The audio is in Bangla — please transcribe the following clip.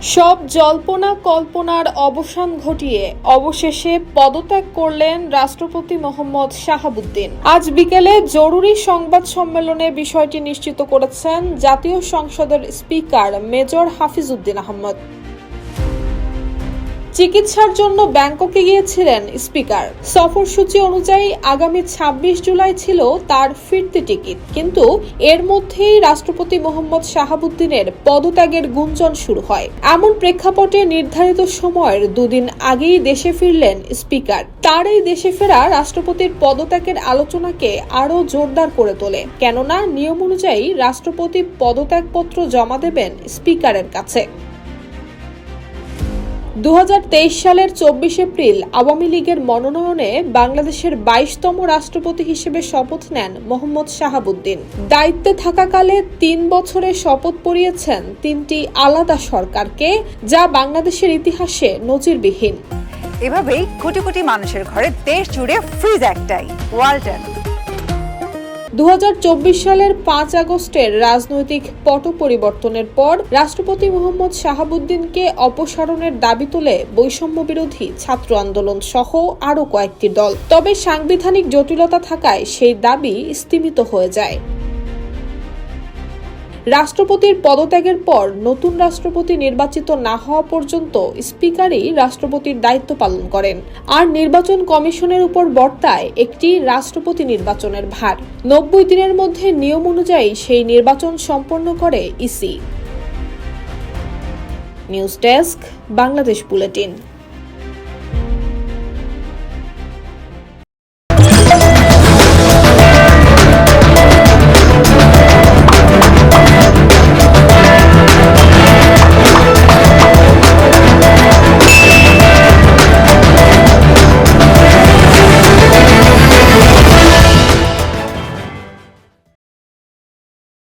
সব জল্পনা কল্পনার অবসান ঘটিয়ে অবশেষে পদত্যাগ করলেন রাষ্ট্রপতি মোহাম্মদ শাহাবুদ্দিন। আজ বিকেলে জরুরি সংবাদ সম্মেলনে বিষয়টি নিশ্চিত করেছেন জাতীয় সংসদের স্পিকার মেজর হাফিজউদ্দিন আহমদ। চিকিৎসার জন্য ব্যাংককে গিয়েছিলেন স্পিকার। সফরসূচি অনুযায়ী আগামী ২৬ জুলাই ছিল তার ফিরতি টিকিট, কিন্তু এর মধ্যেই রাষ্ট্রপতি মোহাম্মদ শাহাবুদ্দিনের পদত্যাগের গুঞ্জন শুরু হয়। এমন প্রেক্ষাপটে নির্ধারিত সময়ের দুদিন আগেই দেশে ফিরলেন স্পিকার। তার এই দেশে ফেরা রাষ্ট্রপতির পদত্যাগের আলোচনাকে আরও জোরদার করে তোলে, কেননা নিয়ম অনুযায়ী রাষ্ট্রপতি পদত্যাগপত্র জমা দেবেন স্পিকারের কাছে। ২০২৩ সালের ২৪ এপ্রিল আওয়ামী লীগের মনোনয়নে বাংলাদেশের ২২তম রাষ্ট্রপতি হিসেবে শপথ নেন মোহাম্মদ শাহাবুদ্দিন। দায়িত্বে থাকাকালে ৩ বছরে শপথ পড়িয়েছেন ৩টি আলাদা সরকারকে, যা বাংলাদেশের ইতিহাসে নজিরবিহীন। এভাবেই কোটি কোটি মানুষের ঘরে দেশ জুড়ে ফ্রিজ একটাই, ওয়ালটন। ২০২৪ সালের ৫ আগস্টের রাজনৈতিক পট পরিবর্তনের পর রাষ্ট্রপতি মোহাম্মদ শাহাবুদ্দিনকে অপসারণের দাবি তোলে বৈষম্য বিরোধী ছাত্র আন্দোলন সহ আরও কয়েকটি দল। তবে সাংবিধানিক জটিলতা থাকায় সেই দাবি স্থগিত হয়ে যায়। রাষ্ট্রপতির পদত্যাগের পর নতুন রাষ্ট্রপতি নির্বাচিত না হওয়া পর্যন্ত স্পিকারই রাষ্ট্রপতির দায়িত্ব পালন করেন, আর নির্বাচন কমিশনের উপর বর্তায় একটি রাষ্ট্রপতি নির্বাচনের ভার। ৯০ দিনের মধ্যে নিয়ম অনুযায়ী সেই নির্বাচন সম্পন্ন করে EC. News desk, Bangladesh bulletin.